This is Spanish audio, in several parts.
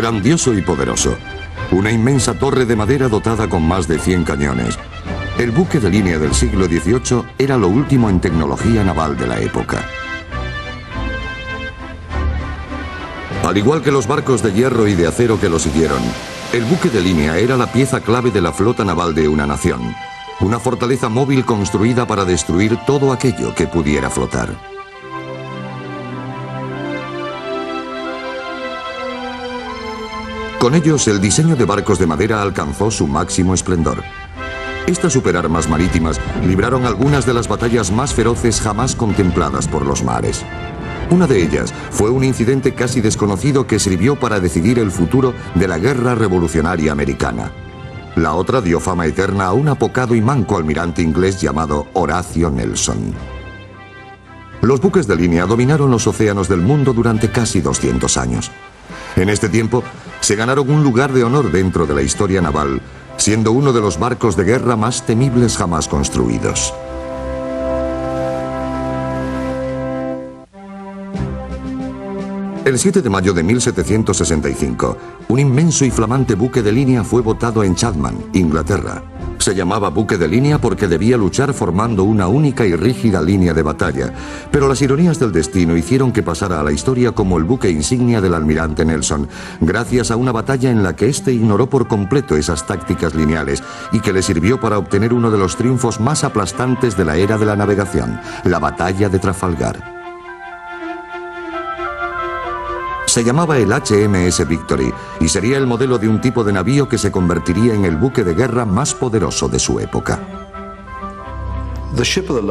Grandioso y poderoso. Una inmensa torre de madera dotada con más de 100 cañones. El buque de línea del siglo XVIII era lo último en tecnología naval de la época. Al igual que los barcos de hierro y de acero que lo siguieron, el buque de línea era la pieza clave de la flota naval de una nación. Una fortaleza móvil construida para destruir todo aquello que pudiera flotar. Con ellos, el diseño de barcos de madera alcanzó su máximo esplendor. Estas superarmas marítimas libraron algunas de las batallas más feroces jamás contempladas por los mares. Una de ellas fue un incidente casi desconocido que sirvió para decidir el futuro de la Guerra Revolucionaria Americana. La otra dio fama eterna a un apocado y manco almirante inglés llamado Horatio Nelson. Los buques de línea dominaron los océanos del mundo durante casi 200 años. En este tiempo, se ganaron un lugar de honor dentro de la historia naval, siendo uno de los barcos de guerra más temibles jamás construidos. El 7 de mayo de 1765, un inmenso y flamante buque de línea fue botado en Chatham, Inglaterra. Se llamaba buque de línea porque debía luchar formando una única y rígida línea de batalla, pero las ironías del destino hicieron que pasara a la historia como el buque insignia del almirante Nelson, gracias a una batalla en la que éste ignoró por completo esas tácticas lineales y que le sirvió para obtener uno de los triunfos más aplastantes de la era de la navegación, la batalla de Trafalgar. Se llamaba el HMS Victory y sería el modelo de un tipo de navío que se convertiría en el buque de guerra más poderoso de su época.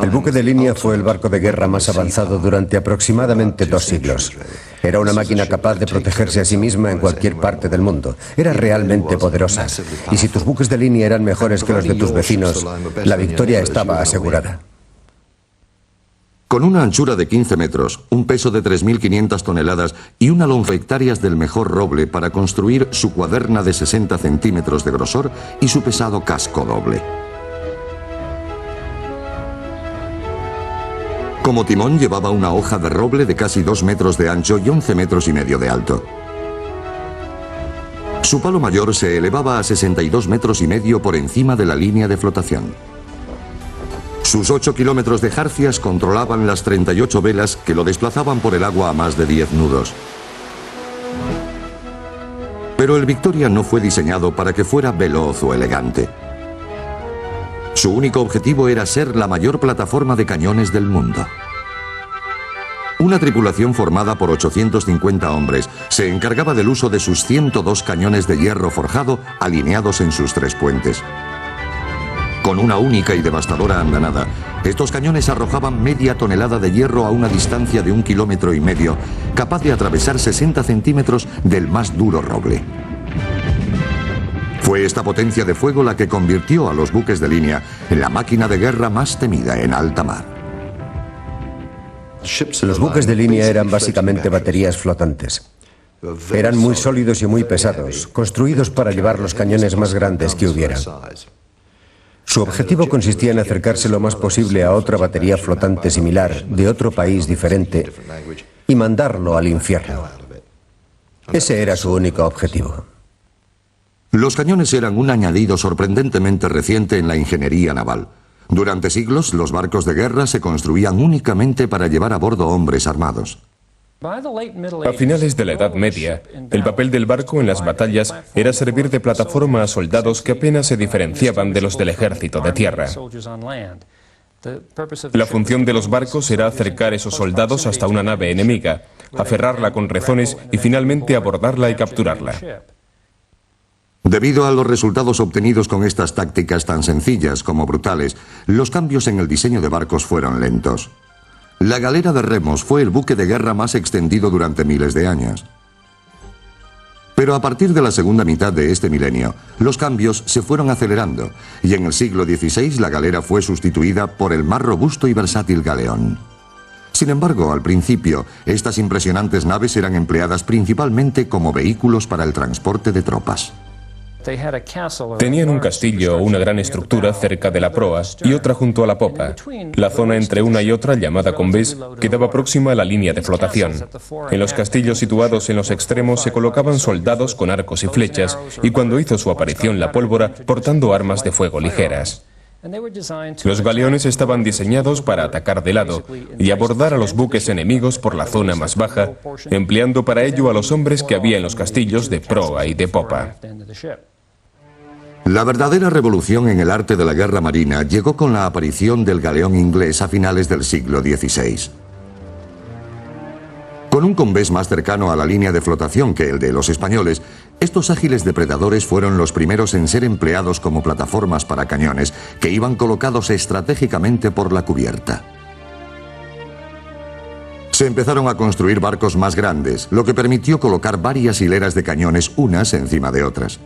El buque de línea fue el barco de guerra más avanzado durante aproximadamente 2 siglos. Era una máquina capaz de protegerse a sí misma en cualquier parte del mundo. Era realmente poderosa. Y si tus buques de línea eran mejores que los de tus vecinos, la victoria estaba asegurada. Con una anchura de 15 metros, un peso de 3.500 toneladas y una longitud de hectáreas del mejor roble para construir su cuaderna de 60 centímetros de grosor y su pesado casco doble. Como timón llevaba una hoja de roble de casi 2 metros de ancho y 11 metros y medio de alto. Su palo mayor se elevaba a 62 metros y medio por encima de la línea de flotación. Sus 8 kilómetros de jarcias controlaban las 38 velas que lo desplazaban por el agua a más de 10 nudos. Pero el Victoria no fue diseñado para que fuera veloz o elegante. Su único objetivo era ser la mayor plataforma de cañones del mundo. Una tripulación formada por 850 hombres se encargaba del uso de sus 102 cañones de hierro forjado alineados en sus 3 puentes. Con una única y devastadora andanada, estos cañones arrojaban media tonelada de hierro a una distancia de 1,5 kilómetros, capaz de atravesar 60 centímetros del más duro roble. Fue esta potencia de fuego la que convirtió a los buques de línea en la máquina de guerra más temida en alta mar. Los buques de línea eran básicamente baterías flotantes. Eran muy sólidos y muy pesados, construidos para llevar los cañones más grandes que hubiera. Su objetivo consistía en acercarse lo más posible a otra batería flotante similar de otro país diferente y mandarlo al infierno. Ese era su único objetivo. Los cañones eran un añadido sorprendentemente reciente en la ingeniería naval. Durante siglos, los barcos de guerra se construían únicamente para llevar a bordo hombres armados. A finales de la Edad Media, el papel del barco en las batallas era servir de plataforma a soldados que apenas se diferenciaban de los del ejército de tierra. La función de los barcos era acercar esos soldados hasta una nave enemiga, aferrarla con rezones y finalmente abordarla y capturarla. Debido a los resultados obtenidos con estas tácticas tan sencillas como brutales, los cambios en el diseño de barcos fueron lentos. La galera de remos fue el buque de guerra más extendido durante miles de años. Pero a partir de la segunda mitad de este milenio, los cambios se fueron acelerando y en el siglo XVI la galera fue sustituida por el más robusto y versátil galeón. Sin embargo, al principio, estas impresionantes naves eran empleadas principalmente como vehículos para el transporte de tropas. Tenían un castillo o una gran estructura cerca de la proa y otra junto a la popa. La zona entre una y otra, llamada combés, quedaba próxima a la línea de flotación. En los castillos situados en los extremos se colocaban soldados con arcos y flechas, y cuando hizo su aparición la pólvora, portando armas de fuego ligeras. Los galeones estaban diseñados para atacar de lado y abordar a los buques enemigos por la zona más baja, empleando para ello a los hombres que había en los castillos de proa y de popa. La verdadera revolución en el arte de la guerra marina llegó con la aparición del galeón inglés a finales del siglo XVI. Con un combés más cercano a la línea de flotación que el de los españoles, estos ágiles depredadores fueron los primeros en ser empleados como plataformas para cañones que iban colocados estratégicamente por la cubierta. Se empezaron a construir barcos más grandes, lo que permitió colocar varias hileras de cañones unas encima de otras.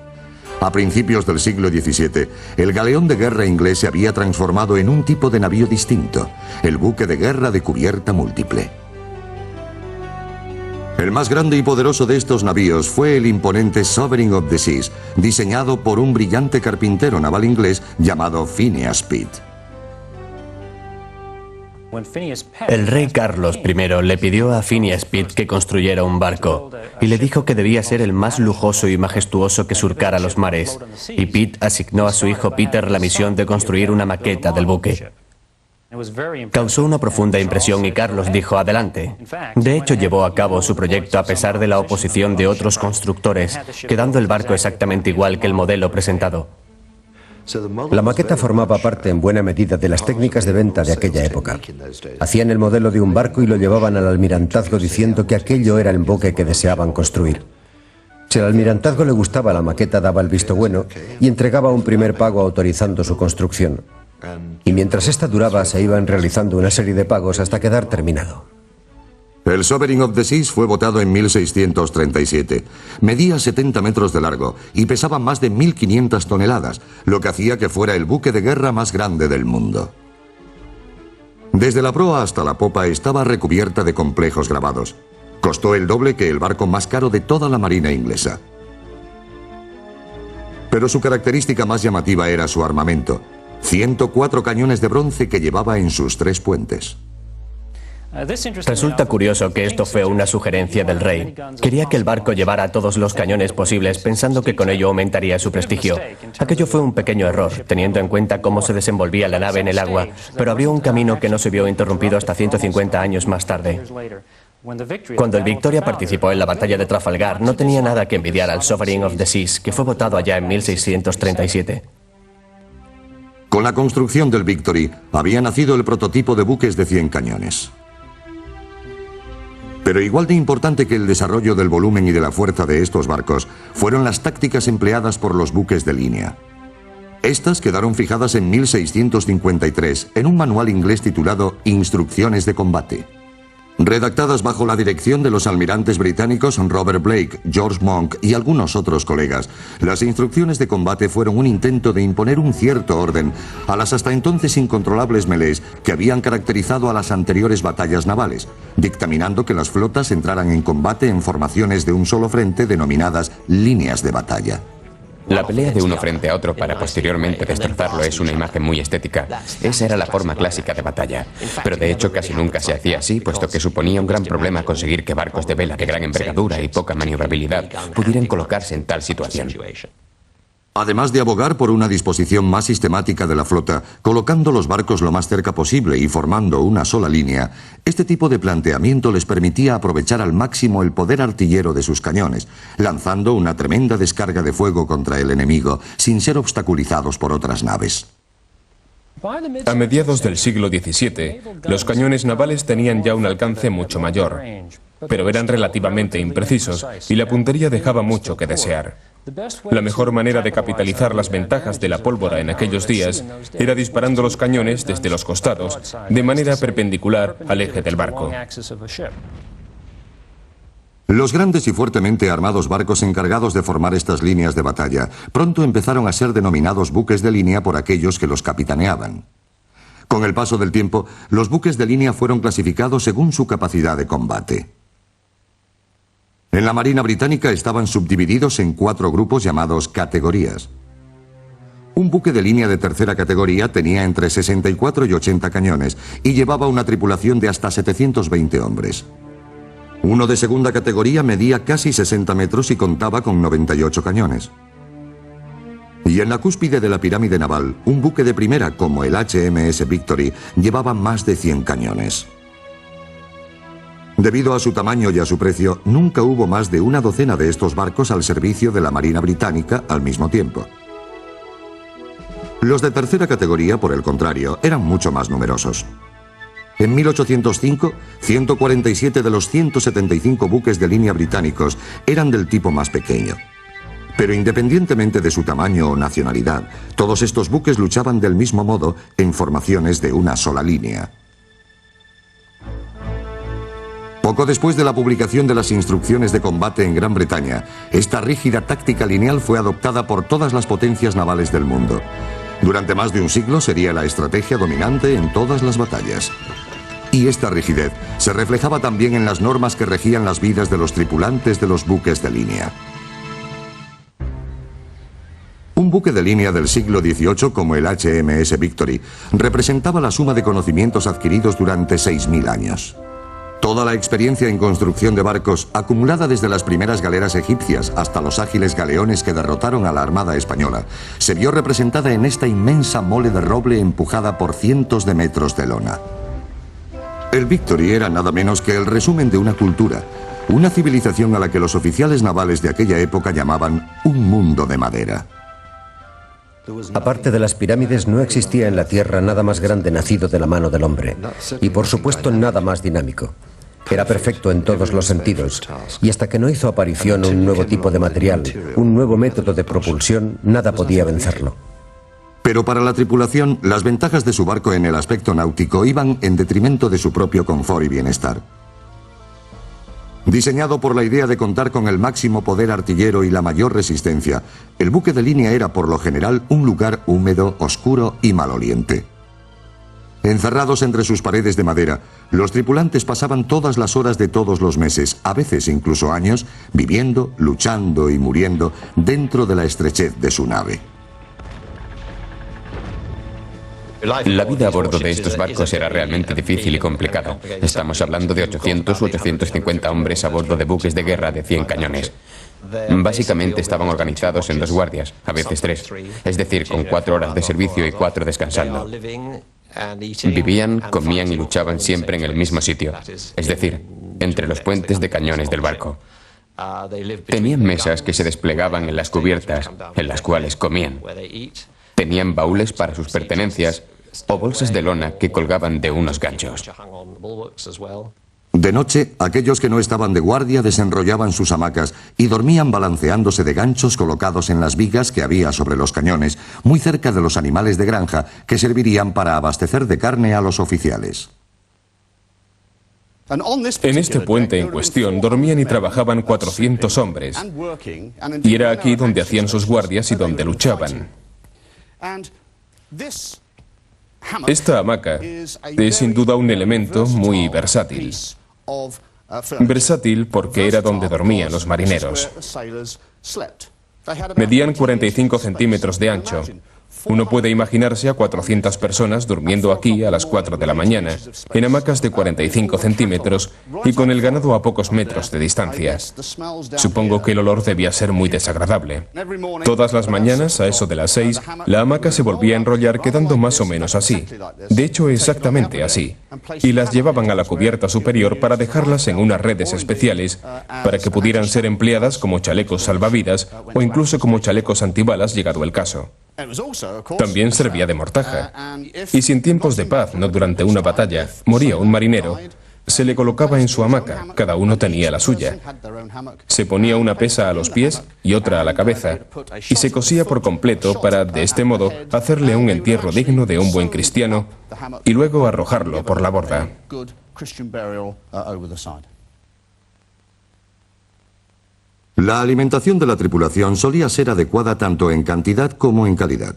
A principios del siglo XVII, el galeón de guerra inglés se había transformado en un tipo de navío distinto, el buque de guerra de cubierta múltiple. El más grande y poderoso de estos navíos fue el imponente Sovereign of the Seas, diseñado por un brillante carpintero naval inglés llamado Phineas Pitt. El rey Carlos I le pidió a Phineas Pitt que construyera un barco y le dijo que debía ser el más lujoso y majestuoso que surcara los mares, y Pitt asignó a su hijo Peter la misión de construir una maqueta del buque. Causó una profunda impresión y Carlos dijo adelante. De hecho, llevó a cabo su proyecto a pesar de la oposición de otros constructores, quedando el barco exactamente igual que el modelo presentado. La maqueta formaba parte en buena medida de las técnicas de venta de aquella época. Hacían el modelo de un barco y lo llevaban al almirantazgo diciendo que aquello era el buque que deseaban construir. Si al almirantazgo le gustaba la maqueta, daba el visto bueno y entregaba un primer pago autorizando su construcción. Y mientras esta duraba, se iban realizando una serie de pagos hasta quedar terminado. El Sovereign of the Seas fue votado en 1637. Medía 70 metros de largo y pesaba más de 1.500 toneladas, lo que hacía que fuera el buque de guerra más grande del mundo. Desde la proa hasta la popa estaba recubierta de complejos grabados. Costó el doble que el barco más caro de toda la marina inglesa. Pero su característica más llamativa era su armamento: 104 cañones de bronce que llevaba en sus 3 puentes. Resulta curioso que esto fue una sugerencia del rey. Quería que el barco llevara todos los cañones posibles, pensando que con ello aumentaría su prestigio. Aquello fue un pequeño error, teniendo en cuenta cómo se desenvolvía la nave en el agua, pero abrió un camino que no se vio interrumpido hasta 150 años más tarde. Cuando el Victoria participó en la batalla de Trafalgar, no tenía nada que envidiar al Sovereign of the Seas, que fue votado allá en 1637. Con la construcción del Victory, había nacido el prototipo de buques de 100 cañones. Pero igual de importante que el desarrollo del volumen y de la fuerza de estos barcos fueron las tácticas empleadas por los buques de línea. Estas quedaron fijadas en 1653 en un manual inglés titulado Instrucciones de combate. Redactadas bajo la dirección de los almirantes británicos Robert Blake, George Monk y algunos otros colegas, las instrucciones de combate fueron un intento de imponer un cierto orden a las hasta entonces incontrolables melés que habían caracterizado a las anteriores batallas navales, dictaminando que las flotas entraran en combate en formaciones de un solo frente denominadas líneas de batalla. La pelea de uno frente a otro para posteriormente destrozarlo es una imagen muy estética. Esa era la forma clásica de batalla. Pero de hecho casi nunca se hacía así, puesto que suponía un gran problema conseguir que barcos de vela de gran envergadura y poca maniobrabilidad pudieran colocarse en tal situación. Además de abogar por una disposición más sistemática de la flota, colocando los barcos lo más cerca posible y formando una sola línea, este tipo de planteamiento les permitía aprovechar al máximo el poder artillero de sus cañones, lanzando una tremenda descarga de fuego contra el enemigo, sin ser obstaculizados por otras naves. A mediados del siglo XVII, los cañones navales tenían ya un alcance mucho mayor, pero eran relativamente imprecisos y la puntería dejaba mucho que desear. La mejor manera de capitalizar las ventajas de la pólvora en aquellos días era disparando los cañones desde los costados, de manera perpendicular al eje del barco. Los grandes y fuertemente armados barcos encargados de formar estas líneas de batalla pronto empezaron a ser denominados buques de línea por aquellos que los capitaneaban. Con el paso del tiempo, los buques de línea fueron clasificados según su capacidad de combate. En la Marina Británica estaban subdivididos en 4 grupos llamados categorías. Un buque de línea de tercera categoría tenía entre 64 y 80 cañones y llevaba una tripulación de hasta 720 hombres. Uno de segunda categoría medía casi 60 metros y contaba con 98 cañones. Y en la cúspide de la pirámide naval, un buque de primera como el HMS Victory llevaba más de 100 cañones. Debido a su tamaño y a su precio, nunca hubo más de una docena de estos barcos al servicio de la Marina Británica al mismo tiempo. Los de tercera categoría, por el contrario, eran mucho más numerosos. En 1805, 147 de los 175 buques de línea británicos eran del tipo más pequeño. Pero independientemente de su tamaño o nacionalidad, todos estos buques luchaban del mismo modo en formaciones de una sola línea. Poco después de la publicación de las instrucciones de combate en Gran Bretaña, esta rígida táctica lineal fue adoptada por todas las potencias navales del mundo. Durante más de un siglo sería la estrategia dominante en todas las batallas. Y esta rigidez se reflejaba también en las normas que regían las vidas de los tripulantes de los buques de línea. Un buque de línea del siglo XVIII como el HMS Victory representaba la suma de conocimientos adquiridos durante 6.000 años. Toda la experiencia en construcción de barcos, acumulada desde las primeras galeras egipcias hasta los ágiles galeones que derrotaron a la Armada española, se vio representada en esta inmensa mole de roble empujada por cientos de metros de lona. El Victory era nada menos que el resumen de una cultura, una civilización a la que los oficiales navales de aquella época llamaban un mundo de madera. Aparte de las pirámides, no existía en la Tierra nada más grande nacido de la mano del hombre. Y por supuesto nada más dinámico. Era perfecto en todos los sentidos. Y hasta que no hizo aparición un nuevo tipo de material, un nuevo método de propulsión, nada podía vencerlo. Pero para la tripulación, las ventajas de su barco en el aspecto náutico iban en detrimento de su propio confort y bienestar. Diseñado por la idea de contar con el máximo poder artillero y la mayor resistencia, el buque de línea era por lo general un lugar húmedo, oscuro y maloliente. Encerrados entre sus paredes de madera, los tripulantes pasaban todas las horas de todos los meses, a veces incluso años, viviendo, luchando y muriendo dentro de la estrechez de su nave. La vida a bordo de estos barcos era realmente difícil y complicada. Estamos hablando de 800 u 850 hombres a bordo de buques de guerra de 100 cañones. Básicamente estaban organizados en 2 guardias, a veces 3, es decir, con 4 horas de servicio y 4 descansando. Vivían, comían y luchaban siempre en el mismo sitio, es decir, entre los puentes de cañones del barco. Tenían mesas que se desplegaban en las cubiertas, en las cuales comían. Tenían baúles para sus pertenencias o bolsas de lona que colgaban de unos ganchos. De noche, aquellos que no estaban de guardia desenrollaban sus hamacas y dormían balanceándose de ganchos colocados en las vigas que había sobre los cañones, muy cerca de los animales de granja que servirían para abastecer de carne a los oficiales. En este puente en cuestión dormían y trabajaban 400 hombres, y era aquí donde hacían sus guardias y donde luchaban. Esta hamaca es sin duda un elemento muy versátil. Versátil porque era donde dormían los marineros. Medían 45 centímetros de ancho. Uno puede imaginarse a 400 personas durmiendo aquí a las 4 de la mañana, en hamacas de 45 centímetros y con el ganado a pocos metros de distancia. Supongo que el olor debía ser muy desagradable. Todas las mañanas, a eso de las 6, la hamaca se volvía a enrollar quedando más o menos así. De hecho, exactamente así. Y las llevaban a la cubierta superior para dejarlas en unas redes especiales para que pudieran ser empleadas como chalecos salvavidas o incluso como chalecos antibalas llegado el caso. También servía de mortaja. Y si en tiempos de paz, no durante una batalla, moría un marinero, se le colocaba en su hamaca, cada uno tenía la suya. Se ponía una pesa a los pies y otra a la cabeza, y se cosía por completo para, de este modo, hacerle un entierro digno de un buen cristiano y luego arrojarlo por la borda. La alimentación de la tripulación solía ser adecuada tanto en cantidad como en calidad.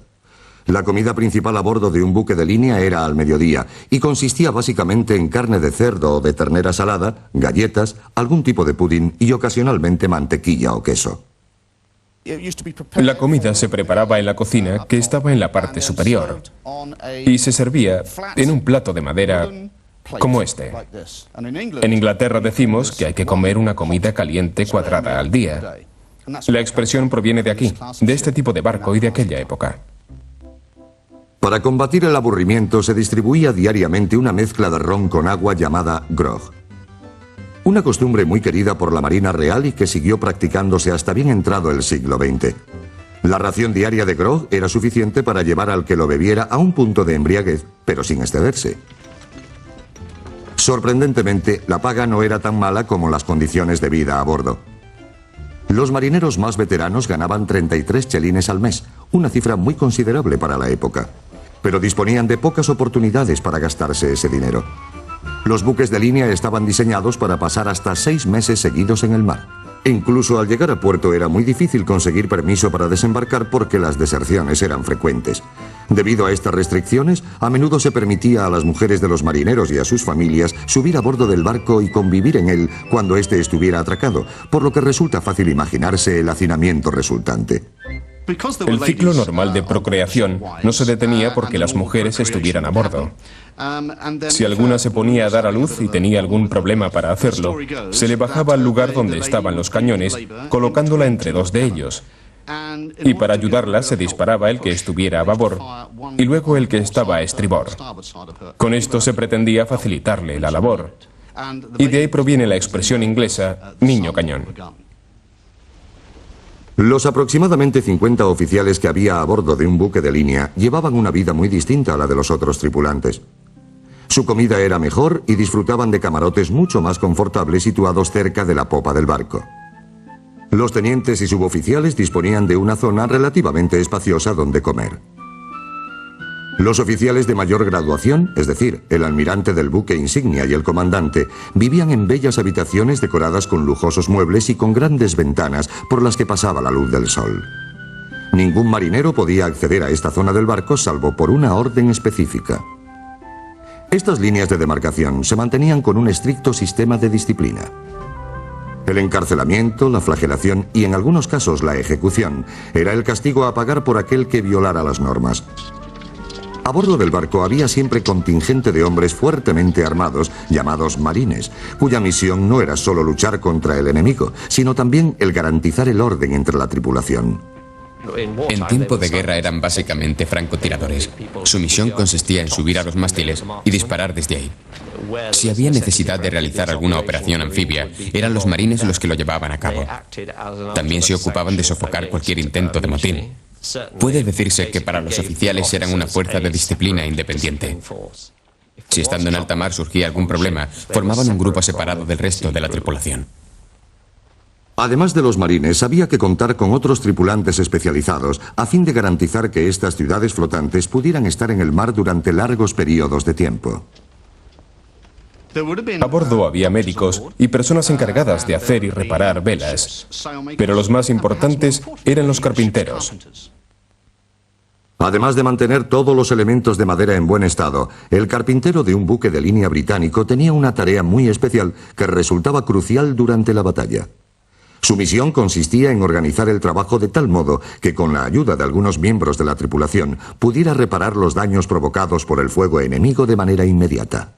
La comida principal a bordo de un buque de línea era al mediodía y consistía básicamente en carne de cerdo o de ternera salada, galletas, algún tipo de pudín y ocasionalmente mantequilla o queso. La comida se preparaba en la cocina, que estaba en la parte superior, y se servía en un plato de madera como este. En Inglaterra decimos que hay que comer una comida caliente cuadrada al día. La expresión proviene de aquí, de este tipo de barco y de aquella época. Para combatir el aburrimiento se distribuía diariamente una mezcla de ron con agua llamada grog. Una costumbre muy querida por la Marina Real y que siguió practicándose hasta bien entrado el siglo XX. La ración diaria de grog era suficiente para llevar al que lo bebiera a un punto de embriaguez, pero sin excederse. Sorprendentemente, la paga no era tan mala como las condiciones de vida a bordo. Los marineros más veteranos ganaban 33 chelines al mes, una cifra muy considerable para la época, pero disponían de pocas oportunidades para gastarse ese dinero. Los buques de línea estaban diseñados para pasar hasta 6 meses seguidos en el mar. Incluso al llegar a puerto era muy difícil conseguir permiso para desembarcar porque las deserciones eran frecuentes. Debido a estas restricciones, a menudo se permitía a las mujeres de los marineros y a sus familias subir a bordo del barco y convivir en él cuando éste estuviera atracado, por lo que resulta fácil imaginarse el hacinamiento resultante. El ciclo normal de procreación no se detenía porque las mujeres estuvieran a bordo. Si alguna se ponía a dar a luz y tenía algún problema para hacerlo, se le bajaba al lugar donde estaban los cañones, colocándola entre dos de ellos. Y para ayudarla se disparaba el que estuviera a babor y luego el que estaba a estribor. Con esto se pretendía facilitarle la labor. Y de ahí proviene la expresión inglesa niño cañón. Los aproximadamente 50 oficiales que había a bordo de un buque de línea llevaban una vida muy distinta a la de los otros tripulantes. Su comida era mejor y disfrutaban de camarotes mucho más confortables situados cerca de la popa del barco. Los tenientes y suboficiales disponían de una zona relativamente espaciosa donde comer. Los oficiales de mayor graduación, es decir, el almirante del buque insignia y el comandante, vivían en bellas habitaciones decoradas con lujosos muebles y con grandes ventanas por las que pasaba la luz del sol. Ningún marinero podía acceder a esta zona del barco salvo por una orden específica. Estas líneas de demarcación se mantenían con un estricto sistema de disciplina. El encarcelamiento, la flagelación y en algunos casos la ejecución era el castigo a pagar por aquel que violara las normas. A bordo del barco había siempre contingente de hombres fuertemente armados, llamados marines, cuya misión no era solo luchar contra el enemigo, sino también el garantizar el orden entre la tripulación. En tiempo de guerra eran básicamente francotiradores. Su misión consistía en subir a los mástiles y disparar desde ahí. Si había necesidad de realizar alguna operación anfibia, eran los marines los que lo llevaban a cabo. También se ocupaban de sofocar cualquier intento de motín. Puede decirse que para los oficiales eran una fuerza de disciplina independiente. Si estando en alta mar surgía algún problema, formaban un grupo separado del resto de la tripulación. Además de los marines, había que contar con otros tripulantes especializados a fin de garantizar que estas ciudades flotantes pudieran estar en el mar durante largos periodos de tiempo. A bordo había médicos y personas encargadas de hacer y reparar velas, pero los más importantes eran los carpinteros. Además de mantener todos los elementos de madera en buen estado, el carpintero de un buque de línea británico tenía una tarea muy especial que resultaba crucial durante la batalla. Su misión consistía en organizar el trabajo de tal modo que con la ayuda de algunos miembros de la tripulación pudiera reparar los daños provocados por el fuego enemigo de manera inmediata.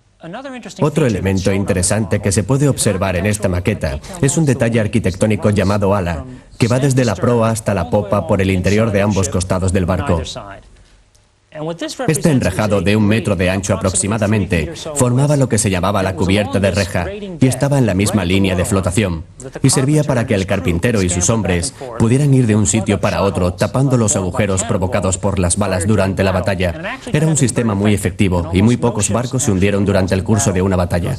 Otro elemento interesante que se puede observar en esta maqueta es un detalle arquitectónico llamado ala, que va desde la proa hasta la popa por el interior de ambos costados del barco. Este enrejado de 1 metro de ancho aproximadamente formaba lo que se llamaba la cubierta de reja y estaba en la misma línea de flotación y servía para que el carpintero y sus hombres pudieran ir de un sitio para otro tapando los agujeros provocados por las balas durante la batalla. Era un sistema muy efectivo y muy pocos barcos se hundieron durante el curso de una batalla.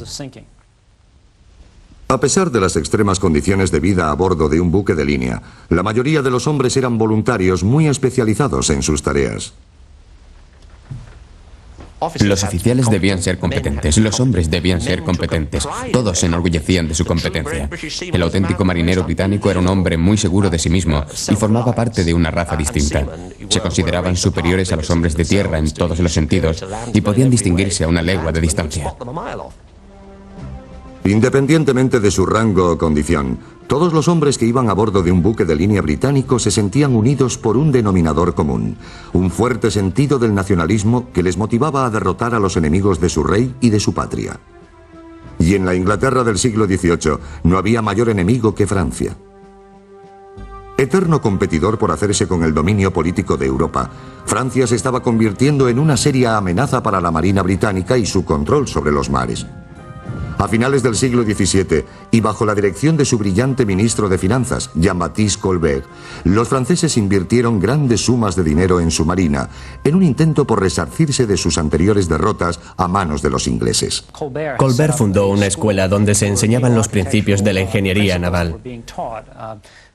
A pesar de las extremas condiciones de vida a bordo de un buque de línea, la mayoría de los hombres eran voluntarios muy especializados en sus tareas. Los oficiales debían ser competentes, los hombres debían ser competentes. Todos se enorgullecían de su competencia. El auténtico marinero británico era un hombre muy seguro de sí mismo y formaba parte de una raza distinta. Se consideraban superiores a los hombres de tierra en todos los sentidos y podían distinguirse a una legua de distancia. Independientemente de su rango o condición, todos los hombres que iban a bordo de un buque de línea británico se sentían unidos por un denominador común, un fuerte sentido del nacionalismo que les motivaba a derrotar a los enemigos de su rey y de su patria. Y en la Inglaterra del siglo XVIII no había mayor enemigo que Francia. Eterno competidor por hacerse con el dominio político de Europa, Francia se estaba convirtiendo en una seria amenaza para la Marina británica y su control sobre los mares. A finales del siglo XVII, y bajo la dirección de su brillante ministro de Finanzas, Jean-Baptiste Colbert, los franceses invirtieron grandes sumas de dinero en su marina, en un intento por resarcirse de sus anteriores derrotas a manos de los ingleses. Colbert fundó una escuela donde se enseñaban los principios de la ingeniería naval.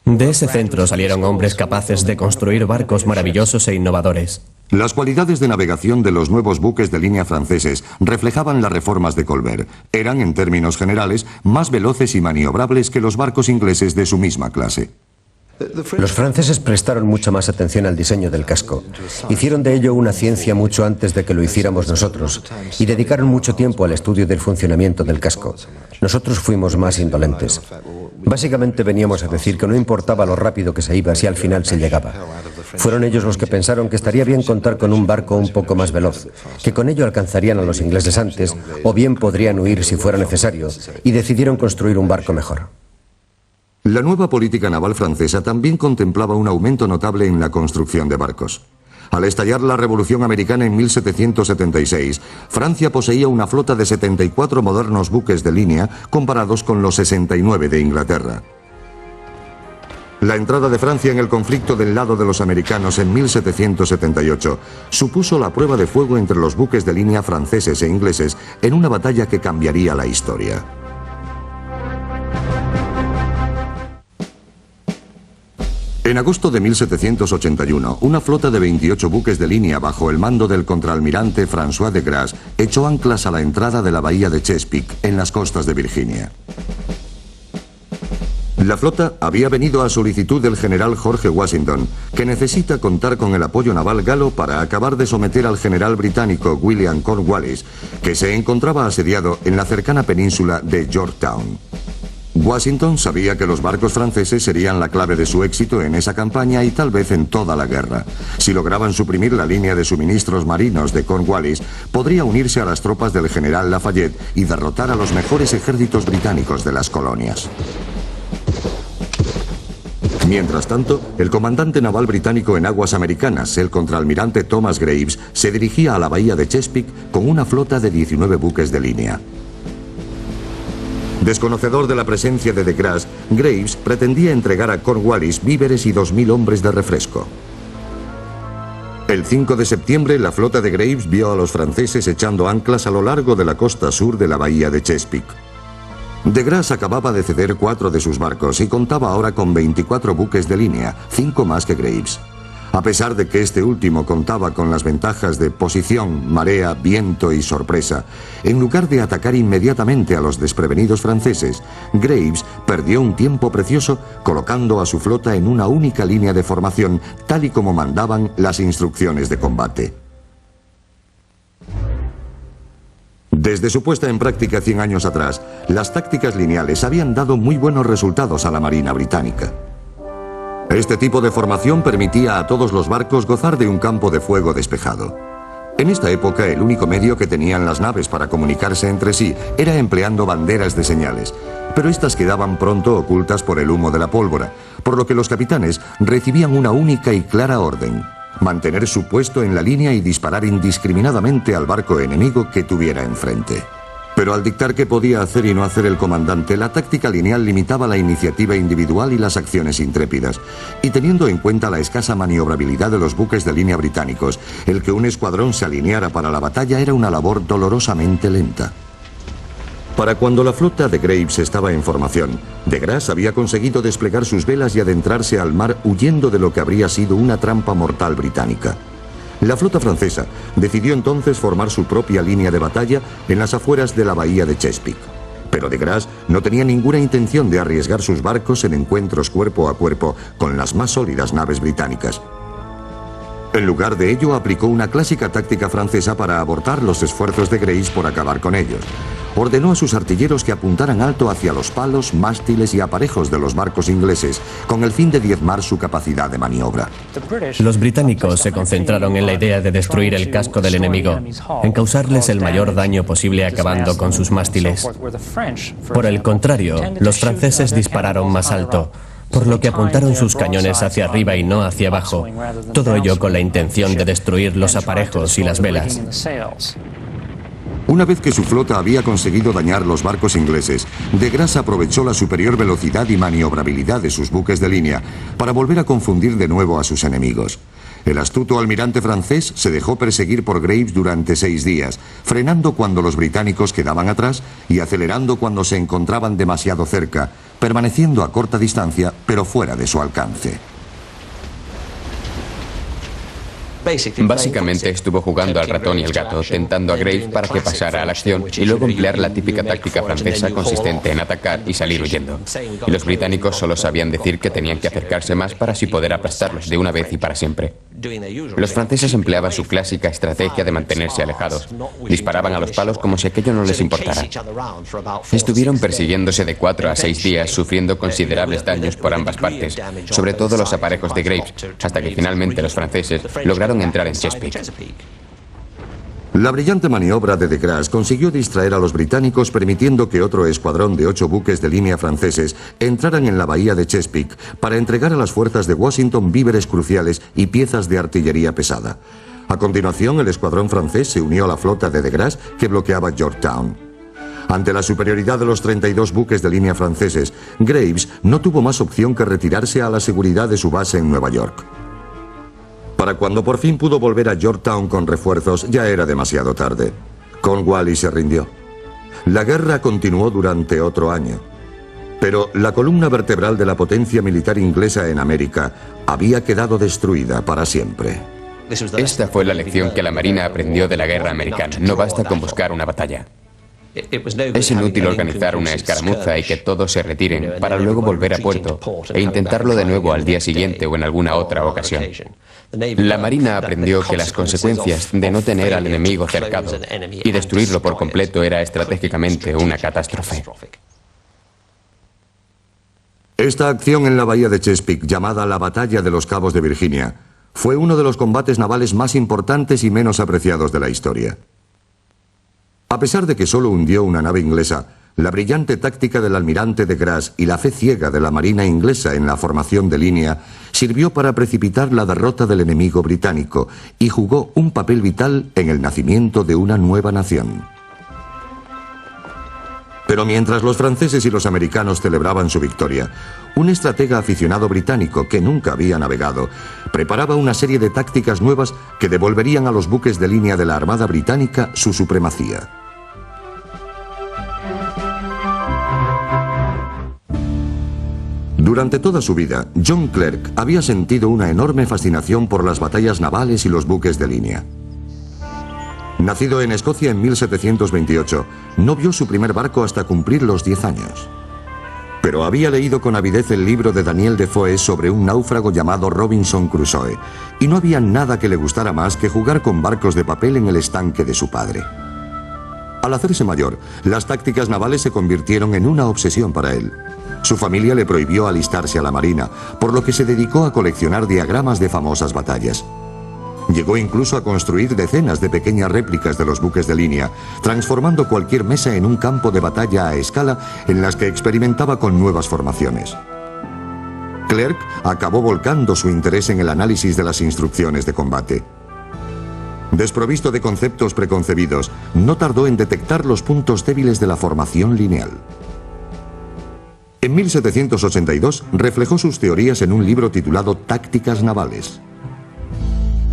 De ese centro salieron hombres capaces de construir barcos maravillosos e innovadores. Las cualidades de navegación de los nuevos buques de línea franceses reflejaban las reformas de Colbert. Eran, en términos generales, más veloces y maniobrables que los barcos ingleses de su misma clase. Los franceses prestaron mucha más atención al diseño del casco. Hicieron de ello una ciencia mucho antes de que lo hiciéramos nosotros y dedicaron mucho tiempo al estudio del funcionamiento del casco. Nosotros fuimos más indolentes. Básicamente veníamos a decir que no importaba lo rápido que se iba si al final se llegaba. Fueron ellos los que pensaron que estaría bien contar con un barco un poco más veloz, que con ello alcanzarían a los ingleses antes o bien podrían huir si fuera necesario, y decidieron construir un barco mejor. La nueva política naval francesa también contemplaba un aumento notable en la construcción de barcos. Al estallar la Revolución Americana en 1776, Francia poseía una flota de 74 modernos buques de línea comparados con los 69 de Inglaterra. La entrada de Francia en el conflicto del lado de los americanos en 1778 supuso la prueba de fuego entre los buques de línea franceses e ingleses en una batalla que cambiaría la historia. En agosto de 1781, una flota de 28 buques de línea bajo el mando del contraalmirante François de Grasse echó anclas a la entrada de la bahía de Chesapeake, en las costas de Virginia. La flota había venido a solicitud del general George Washington, que necesita contar con el apoyo naval galo para acabar de someter al general británico William Cornwallis, que se encontraba asediado en la cercana península de Yorktown. Washington sabía que los barcos franceses serían la clave de su éxito en esa campaña y tal vez en toda la guerra. Si lograban suprimir la línea de suministros marinos de Cornwallis, podría unirse a las tropas del general Lafayette y derrotar a los mejores ejércitos británicos de las colonias. Mientras tanto, el comandante naval británico en aguas americanas, el contraalmirante Thomas Graves, se dirigía a la bahía de Chesapeake con una flota de 19 buques de línea. Desconocedor de la presencia de Grasse, Graves pretendía entregar a Cornwallis víveres y 2.000 hombres de refresco. El 5 de septiembre, la flota de Graves vio a los franceses echando anclas a lo largo de la costa sur de la bahía de Chesapeake. De Grasse acababa de ceder 4 de sus barcos y contaba ahora con 24 buques de línea, 5 más que Graves. A pesar de que este último contaba con las ventajas de posición, marea, viento y sorpresa, en lugar de atacar inmediatamente a los desprevenidos franceses, Graves perdió un tiempo precioso colocando a su flota en una única línea de formación, tal y como mandaban las instrucciones de combate. Desde su puesta en práctica 100 años atrás, las tácticas lineales habían dado muy buenos resultados a la Marina británica. Este tipo de formación permitía a todos los barcos gozar de un campo de fuego despejado. En esta época, el único medio que tenían las naves para comunicarse entre sí era empleando banderas de señales, pero estas quedaban pronto ocultas por el humo de la pólvora, por lo que los capitanes recibían una única y clara orden: mantener su puesto en la línea y disparar indiscriminadamente al barco enemigo que tuviera enfrente. Pero al dictar qué podía hacer y no hacer el comandante, la táctica lineal limitaba la iniciativa individual y las acciones intrépidas. Y teniendo en cuenta la escasa maniobrabilidad de los buques de línea británicos, el que un escuadrón se alineara para la batalla era una labor dolorosamente lenta. Para cuando la flota de Graves estaba en formación, de Grasse había conseguido desplegar sus velas y adentrarse al mar huyendo de lo que habría sido una trampa mortal británica. La flota francesa decidió entonces formar su propia línea de batalla en las afueras de la bahía de Chesapeake. Pero de Grasse no tenía ninguna intención de arriesgar sus barcos en encuentros cuerpo a cuerpo con las más sólidas naves británicas. En lugar de ello, aplicó una clásica táctica francesa para abortar los esfuerzos de Graves por acabar con ellos. Ordenó a sus artilleros que apuntaran alto hacia los palos, mástiles y aparejos de los barcos ingleses, con el fin de diezmar su capacidad de maniobra. Los británicos se concentraron en la idea de destruir el casco del enemigo, en causarles el mayor daño posible acabando con sus mástiles. Por el contrario, los franceses dispararon más alto, por lo que apuntaron sus cañones hacia arriba y no hacia abajo, todo ello con la intención de destruir los aparejos y las velas. Una vez que su flota había conseguido dañar los barcos ingleses, de Grasse aprovechó la superior velocidad y maniobrabilidad de sus buques de línea para volver a confundir de nuevo a sus enemigos. El astuto almirante francés se dejó perseguir por Graves durante 6 días, frenando cuando los británicos quedaban atrás y acelerando cuando se encontraban demasiado cerca, permaneciendo a corta distancia pero fuera de su alcance. Básicamente estuvo jugando al ratón y el gato, tentando a Graves para que pasara a la acción y luego emplear la típica táctica francesa consistente en atacar y salir huyendo. Y los británicos solo sabían decir que tenían que acercarse más para así poder aplastarlos de una vez y para siempre. Los franceses empleaban su clásica estrategia de mantenerse alejados. Disparaban a los palos como si aquello no les importara. Estuvieron persiguiéndose de 4 a 6 días, sufriendo considerables daños por ambas partes, sobre todo los aparejos de Graves, hasta que finalmente los franceses lograron entrar en Chesapeake. La brillante maniobra de Grasse consiguió distraer a los británicos, permitiendo que otro escuadrón de 8 buques de línea franceses entraran en la bahía de Chesapeake para entregar a las fuerzas de Washington víveres cruciales y piezas de artillería pesada. A continuación, el escuadrón francés se unió a la flota de Grasse, que bloqueaba Yorktown. Ante la superioridad de los 32 buques de línea franceses, Graves no tuvo más opción que retirarse a la seguridad de su base en Nueva York. Para cuando por fin pudo volver a Yorktown con refuerzos, ya era demasiado tarde. Cornwallis se rindió. La guerra continuó durante otro año. Pero la columna vertebral de la potencia militar inglesa en América había quedado destruida para siempre. Esta fue la lección que la Marina aprendió de la guerra americana. No basta con buscar una batalla. Es inútil organizar una escaramuza y que todos se retiren para luego volver a puerto e intentarlo de nuevo al día siguiente o en alguna otra ocasión. La Marina aprendió que las consecuencias de no tener al enemigo cercado y destruirlo por completo era estratégicamente una catástrofe. Esta acción en la bahía de Chesapeake, llamada la Batalla de los Cabos de Virginia, fue uno de los combates navales más importantes y menos apreciados de la historia. A pesar de que solo hundió una nave inglesa, la brillante táctica del almirante de Grasse y la fe ciega de la marina inglesa en la formación de línea sirvió para precipitar la derrota del enemigo británico y jugó un papel vital en el nacimiento de una nueva nación. Pero mientras los franceses y los americanos celebraban su victoria, un estratega aficionado británico que nunca había navegado preparaba una serie de tácticas nuevas que devolverían a los buques de línea de la Armada Británica su supremacía. Durante toda su vida, John Clerk había sentido una enorme fascinación por las batallas navales y los buques de línea. Nacido en Escocia en 1728, no vio su primer barco hasta cumplir los 10 años. Pero había leído con avidez el libro de Daniel Defoe sobre un náufrago llamado Robinson Crusoe, y no había nada que le gustara más que jugar con barcos de papel en el estanque de su padre. Al hacerse mayor, las tácticas navales se convirtieron en una obsesión para él. Su familia le prohibió alistarse a la marina, por lo que se dedicó a coleccionar diagramas de famosas batallas. Llegó incluso a construir decenas de pequeñas réplicas de los buques de línea, transformando cualquier mesa en un campo de batalla a escala en las que experimentaba con nuevas formaciones. Clerk acabó volcando su interés en el análisis de las instrucciones de combate. Desprovisto de conceptos preconcebidos, no tardó en detectar los puntos débiles de la formación lineal. En 1782 reflejó sus teorías en un libro titulado Tácticas navales.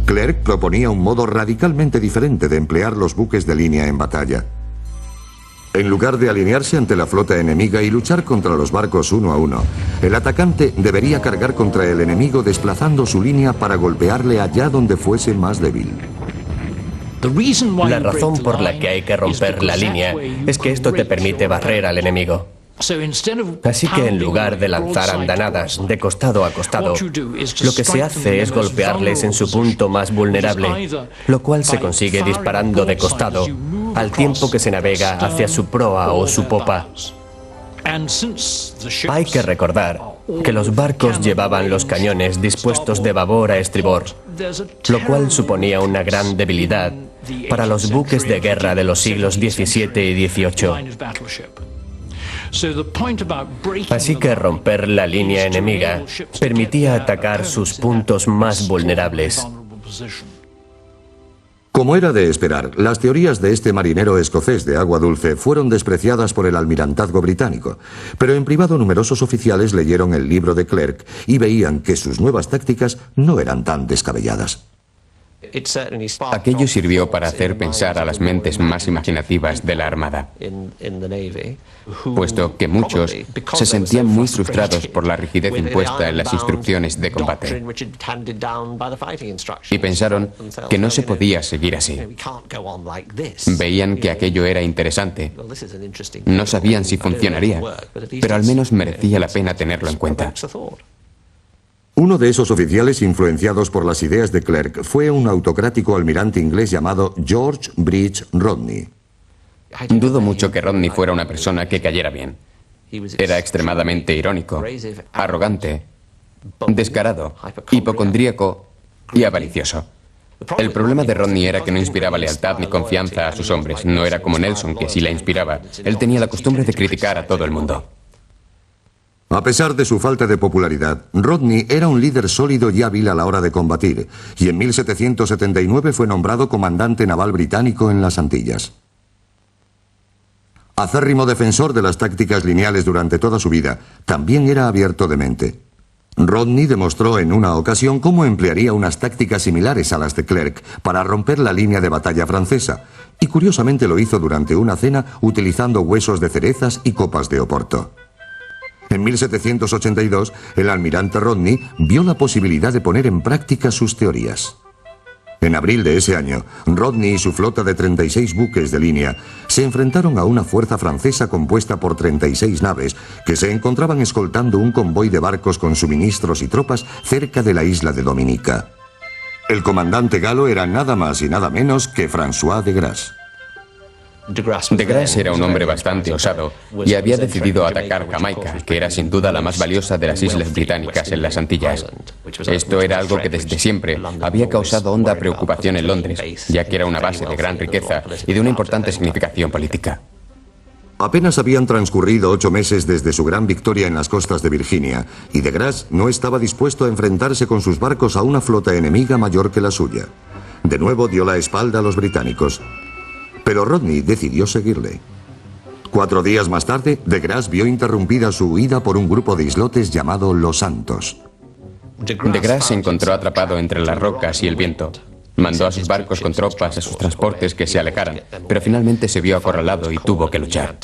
Clerk proponía un modo radicalmente diferente de emplear los buques de línea en batalla. En lugar de alinearse ante la flota enemiga y luchar contra los barcos uno a uno, el atacante debería cargar contra el enemigo desplazando su línea para golpearle allá donde fuese más débil. La razón por la que hay que romper la línea es que esto te permite barrer al enemigo. Así que en lugar de lanzar andanadas de costado a costado, lo que se hace es golpearles en su punto más vulnerable, lo cual se consigue disparando de costado, al tiempo que se navega hacia su proa o su popa. Hay que recordar que los barcos llevaban los cañones dispuestos de babor a estribor, lo cual suponía una gran debilidad para los buques de guerra de los siglos XVII y XVIII. Así que romper la línea enemiga permitía atacar sus puntos más vulnerables. Como era de esperar, las teorías de este marinero escocés de agua dulce fueron despreciadas por el almirantazgo británico, pero en privado numerosos oficiales leyeron el libro de Clerke y veían que sus nuevas tácticas no eran tan descabelladas. Aquello sirvió para hacer pensar a las mentes más imaginativas de la Armada, puesto que muchos se sentían muy frustrados por la rigidez impuesta en las instrucciones de combate. Y pensaron que no se podía seguir así. Veían que aquello era interesante. No sabían si funcionaría, pero al menos merecía la pena tenerlo en cuenta. Uno de esos oficiales influenciados por las ideas de Clerke fue un autocrático almirante inglés llamado George Bridge Rodney. Dudo mucho que Rodney fuera una persona que cayera bien. Era extremadamente irónico, arrogante, descarado, hipocondríaco y avaricioso. El problema de Rodney era que no inspiraba lealtad ni confianza a sus hombres. No era como Nelson, que sí la inspiraba. Él tenía la costumbre de criticar a todo el mundo. A pesar de su falta de popularidad, Rodney era un líder sólido y hábil a la hora de combatir, y en 1779 fue nombrado comandante naval británico en las Antillas. Acérrimo defensor de las tácticas lineales durante toda su vida, también era abierto de mente. Rodney demostró en una ocasión cómo emplearía unas tácticas similares a las de Clerke para romper la línea de batalla francesa, y curiosamente lo hizo durante una cena utilizando huesos de cerezas y copas de oporto. En 1782, el almirante Rodney vio la posibilidad de poner en práctica sus teorías. En abril de ese año, Rodney y su flota de 36 buques de línea se enfrentaron a una fuerza francesa compuesta por 36 naves que se encontraban escoltando un convoy de barcos con suministros y tropas cerca de la isla de Dominica. El comandante galo era nada más y nada menos que François de Grasse. De Grasse era un hombre bastante osado y había decidido atacar Jamaica, que era sin duda la más valiosa de las islas británicas en las Antillas. Esto era algo que desde siempre había causado honda preocupación en Londres, ya que era una base de gran riqueza y de una importante significación política. Apenas habían transcurrido 8 meses desde su gran victoria en las costas de Virginia, y de Grasse no estaba dispuesto a enfrentarse con sus barcos a una flota enemiga mayor que la suya. De nuevo dio la espalda a los británicos. Pero Rodney decidió seguirle. 4 días más tarde, de Grasse vio interrumpida su huida por un grupo de islotes llamado Los Santos. De Grasse se encontró atrapado entre las rocas y el viento. Mandó a sus barcos con tropas a sus transportes que se alejaran, pero finalmente se vio acorralado y tuvo que luchar.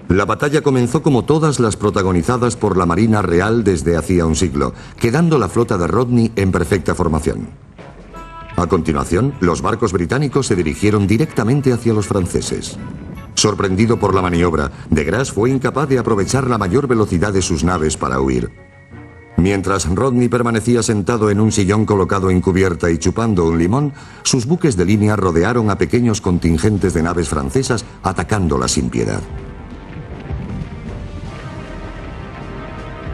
La batalla comenzó como todas las protagonizadas por la Marina Real desde hacía un siglo, quedando la flota de Rodney en perfecta formación. A continuación, los barcos británicos se dirigieron directamente hacia los franceses. Sorprendido por la maniobra, de Grasse fue incapaz de aprovechar la mayor velocidad de sus naves para huir. Mientras Rodney permanecía sentado en un sillón colocado en cubierta y chupando un limón, sus buques de línea rodearon a pequeños contingentes de naves francesas, atacándolas sin piedad.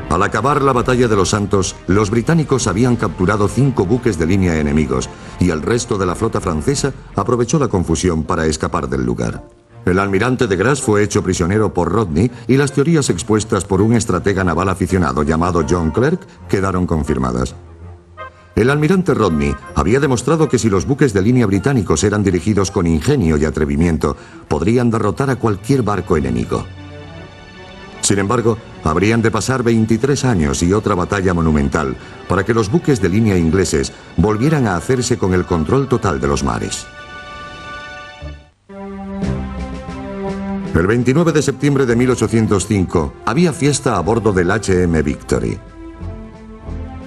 Al acabar la batalla de los Santos, los británicos habían capturado 5 buques de línea enemigos y el resto de la flota francesa aprovechó la confusión para escapar del lugar. El almirante de Grasse fue hecho prisionero por Rodney y las teorías expuestas por un estratega naval aficionado llamado John Clerke quedaron confirmadas. El almirante Rodney había demostrado que si los buques de línea británicos eran dirigidos con ingenio y atrevimiento, podrían derrotar a cualquier barco enemigo. Sin embargo, habrían de pasar 23 años y otra batalla monumental para que los buques de línea ingleses volvieran a hacerse con el control total de los mares. El 29 de septiembre de 1805 había fiesta a bordo del HM Victory.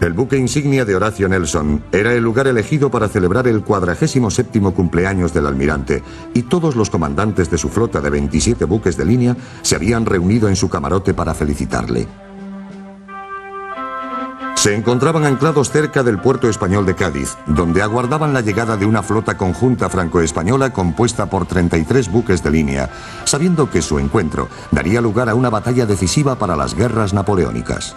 El buque insignia de Horatio Nelson era el lugar elegido para celebrar el 47º cumpleaños del almirante, y todos los comandantes de su flota de 27 buques de línea se habían reunido en su camarote para felicitarle. Se encontraban anclados cerca del puerto español de Cádiz, donde aguardaban la llegada de una flota conjunta franco-española compuesta por 33 buques de línea, sabiendo que su encuentro daría lugar a una batalla decisiva para las guerras napoleónicas.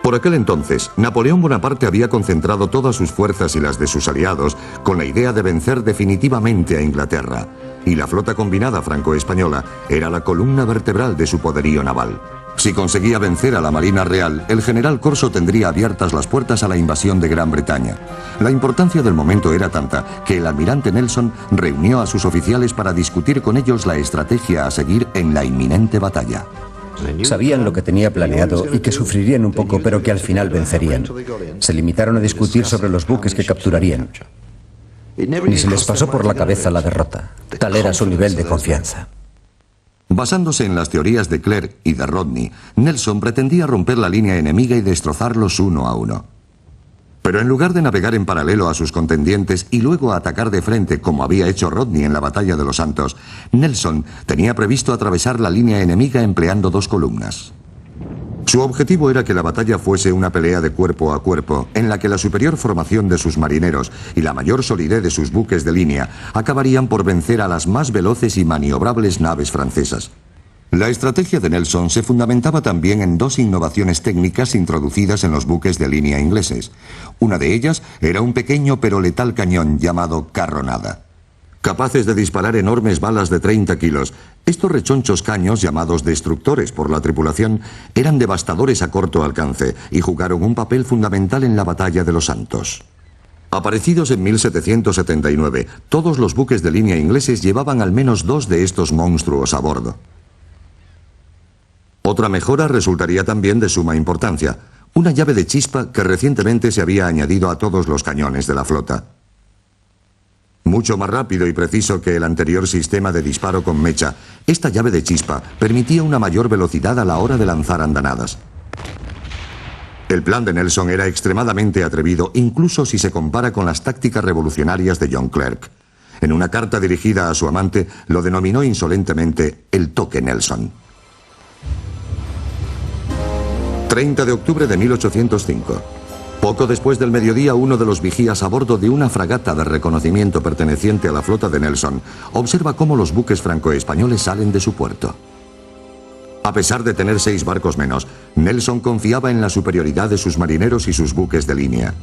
Por aquel entonces, Napoleón Bonaparte había concentrado todas sus fuerzas y las de sus aliados con la idea de vencer definitivamente a Inglaterra, y la flota combinada franco-española era la columna vertebral de su poderío naval. Si conseguía vencer a la Marina Real, el general Corso tendría abiertas las puertas a la invasión de Gran Bretaña. La importancia del momento era tanta que el almirante Nelson reunió a sus oficiales para discutir con ellos la estrategia a seguir en la inminente batalla. Sabían lo que tenía planeado y que sufrirían un poco, pero que al final vencerían. Se limitaron a discutir sobre los buques que capturarían. Ni se les pasó por la cabeza la derrota. Tal era su nivel de confianza. Basándose en las teorías de Clerc y de Rodney, Nelson pretendía romper la línea enemiga y destrozarlos uno a uno. Pero en lugar de navegar en paralelo a sus contendientes y luego atacar de frente como había hecho Rodney en la Batalla de los Santos, Nelson tenía previsto atravesar la línea enemiga empleando dos columnas. Su objetivo era que la batalla fuese una pelea de cuerpo a cuerpo, en la que la superior formación de sus marineros y la mayor solidez de sus buques de línea acabarían por vencer a las más veloces y maniobrables naves francesas. La estrategia de Nelson se fundamentaba también en dos innovaciones técnicas introducidas en los buques de línea ingleses. Una de ellas era un pequeño pero letal cañón llamado carronada. Capaces de disparar enormes balas de 30 kilos, estos rechonchos caños, llamados destructores por la tripulación, eran devastadores a corto alcance y jugaron un papel fundamental en la Batalla de los Santos. Aparecidos en 1779, todos los buques de línea ingleses llevaban al menos dos de estos monstruos a bordo. Otra mejora resultaría también de suma importancia: una llave de chispa que recientemente se había añadido a todos los cañones de la flota. Mucho más rápido y preciso que el anterior sistema de disparo con mecha, esta llave de chispa permitía una mayor velocidad a la hora de lanzar andanadas. El plan de Nelson era extremadamente atrevido, incluso si se compara con las tácticas revolucionarias de John Clerc. En una carta dirigida a su amante, lo denominó insolentemente el toque Nelson. 30 de octubre de 1805. Poco después del mediodía, uno de los vigías a bordo de una fragata de reconocimiento perteneciente a la flota de Nelson observa cómo los buques franco-españoles salen de su puerto. A pesar de tener 6 barcos menos, Nelson confiaba en la superioridad de sus marineros y sus buques de línea.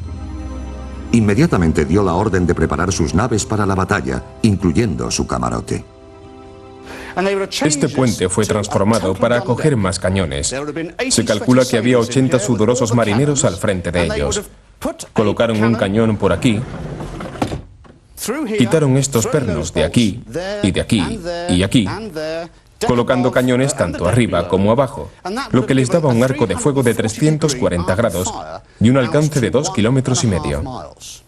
Inmediatamente dio la orden de preparar sus naves para la batalla, incluyendo su camarote. Este puente fue transformado para acoger más cañones. Se calcula que había 80 sudorosos marineros al frente de ellos. Colocaron un cañón por aquí, quitaron estos pernos de aquí y de aquí y aquí, colocando cañones tanto arriba como abajo, lo que les daba un arco de fuego de 340 grados y un alcance de 2,5 kilómetros.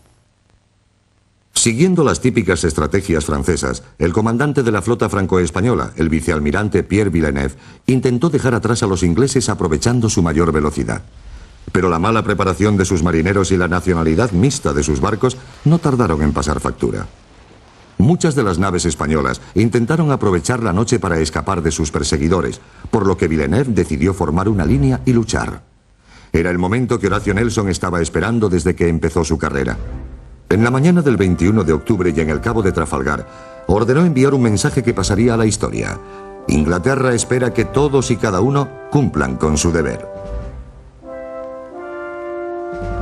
Siguiendo las típicas estrategias francesas, el comandante de la flota franco-española, el vicealmirante Pierre Villeneuve, intentó dejar atrás a los ingleses aprovechando su mayor velocidad. Pero la mala preparación de sus marineros y la nacionalidad mixta de sus barcos no tardaron en pasar factura. Muchas de las naves españolas intentaron aprovechar la noche para escapar de sus perseguidores, por lo que Villeneuve decidió formar una línea y luchar. Era el momento que Horatio Nelson estaba esperando desde que empezó su carrera. En la mañana del 21 de octubre y en el Cabo de Trafalgar, ordenó enviar un mensaje que pasaría a la historia. Inglaterra espera que todos y cada uno cumplan con su deber.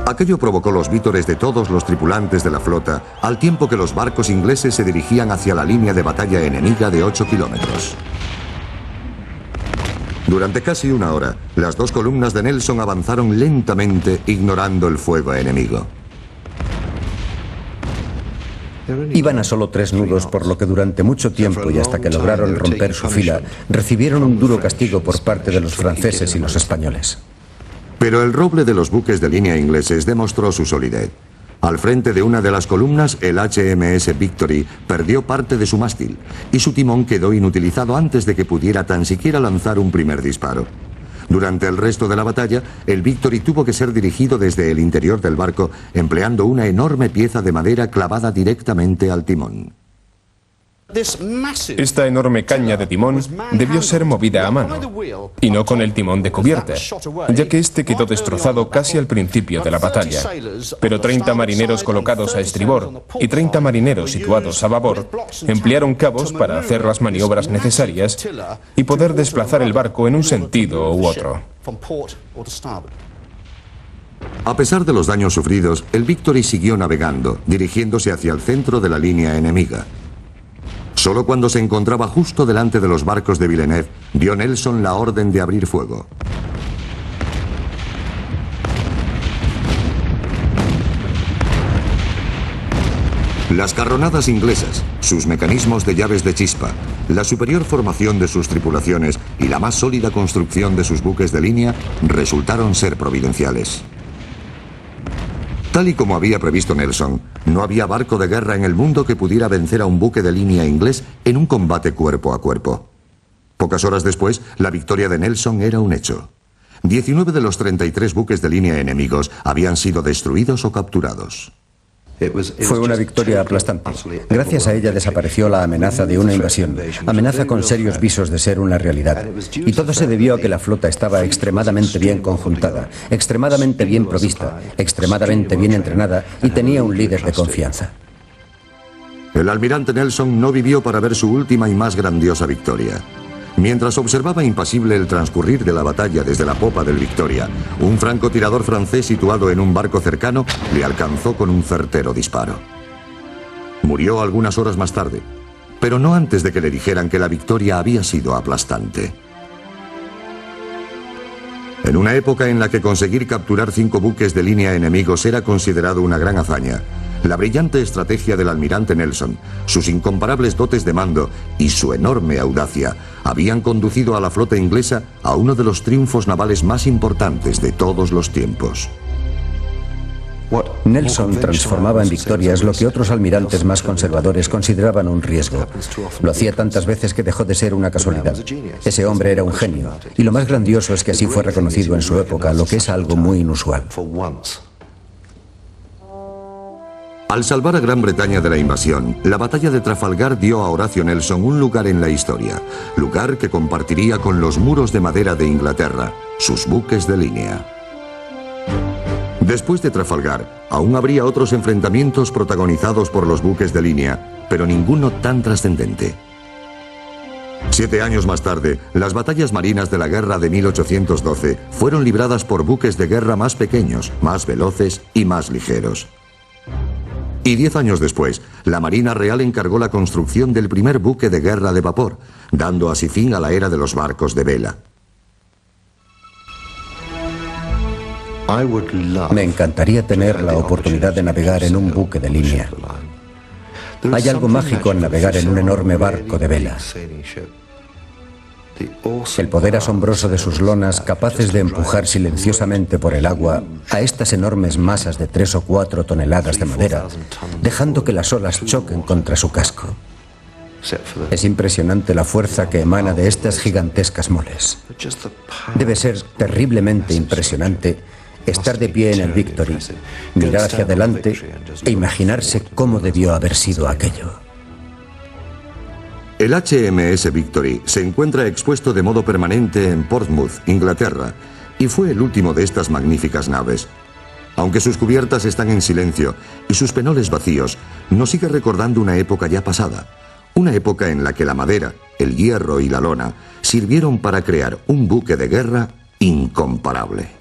Aquello provocó los vítores de todos los tripulantes de la flota, al tiempo que los barcos ingleses se dirigían hacia la línea de batalla enemiga de 8 kilómetros. Durante casi una hora, las dos columnas de Nelson avanzaron lentamente, ignorando el fuego enemigo. Iban a solo 3 nudos, por lo que durante mucho tiempo y hasta que lograron romper su fila, recibieron un duro castigo por parte de los franceses y los españoles. Pero el roble de los buques de línea ingleses demostró su solidez. Al frente de una de las columnas, el HMS Victory perdió parte de su mástil y su timón quedó inutilizado antes de que pudiera tan siquiera lanzar un primer disparo. Durante el resto de la batalla, el Victory tuvo que ser dirigido desde el interior del barco, empleando una enorme pieza de madera clavada directamente al timón. Esta enorme caña de timón debió ser movida a mano, y no con el timón de cubierta, ya que este quedó destrozado casi al principio de la batalla. Pero 30 marineros colocados a estribor y 30 marineros situados a babor emplearon cabos para hacer las maniobras necesarias y poder desplazar el barco en un sentido u otro. A pesar de los daños sufridos, el Victory siguió navegando, dirigiéndose hacia el centro de la línea enemiga. Solo cuando se encontraba justo delante de los barcos de Villeneuve, dio Nelson la orden de abrir fuego. Las carronadas inglesas, sus mecanismos de llaves de chispa, la superior formación de sus tripulaciones y la más sólida construcción de sus buques de línea resultaron ser providenciales. Tal y como había previsto Nelson, no había barco de guerra en el mundo que pudiera vencer a un buque de línea inglés en un combate cuerpo a cuerpo. Pocas horas después, la victoria de Nelson era un hecho. 19 de los 33 buques de línea enemigos habían sido destruidos o capturados. Fue una victoria aplastante. Gracias a ella desapareció la amenaza de una invasión, amenaza con serios visos de ser una realidad. Y todo se debió a que la flota estaba extremadamente bien conjuntada, extremadamente bien provista, extremadamente bien entrenada y tenía un líder de confianza. El almirante Nelson no vivió para ver su última y más grandiosa victoria. Mientras observaba impasible el transcurrir de la batalla desde la popa del Victoria, un francotirador francés situado en un barco cercano le alcanzó con un certero disparo. Murió algunas horas más tarde, pero no antes de que le dijeran que la victoria había sido aplastante. En una época en la que conseguir capturar 5 buques de línea enemigos era considerado una gran hazaña, la brillante estrategia del almirante Nelson, sus incomparables dotes de mando y su enorme audacia habían conducido a la flota inglesa a uno de los triunfos navales más importantes de todos los tiempos. Nelson transformaba en victorias lo que otros almirantes más conservadores consideraban un riesgo. Lo hacía tantas veces que dejó de ser una casualidad. Ese hombre era un genio, y lo más grandioso es que así fue reconocido en su época, lo que es algo muy inusual. Al salvar a Gran Bretaña de la invasión, la batalla de Trafalgar dio a Horatio Nelson un lugar en la historia, lugar que compartiría con los muros de madera de Inglaterra, sus buques de línea. Después de Trafalgar, aún habría otros enfrentamientos protagonizados por los buques de línea, pero ninguno tan trascendente. 7 años más tarde, las batallas marinas de la guerra de 1812 fueron libradas por buques de guerra más pequeños, más veloces y más ligeros. Y 10 años después, la Marina Real encargó la construcción del primer buque de guerra de vapor, dando así fin a la era de los barcos de vela. Me encantaría tener la oportunidad de navegar en un buque de línea. Hay algo mágico en navegar en un enorme barco de vela. El poder asombroso de sus lonas, capaces de empujar silenciosamente por el agua a estas enormes masas de 3 o 4 toneladas de madera, dejando que las olas choquen contra su casco. Es impresionante la fuerza que emana de estas gigantescas moles. Debe ser terriblemente impresionante estar de pie en el Victory, mirar hacia adelante e imaginarse cómo debió haber sido aquello. El HMS Victory se encuentra expuesto de modo permanente en Portsmouth, Inglaterra, y fue el último de estas magníficas naves. Aunque sus cubiertas están en silencio y sus penoles vacíos, nos sigue recordando una época ya pasada, una época en la que la madera, el hierro y la lona sirvieron para crear un buque de guerra incomparable.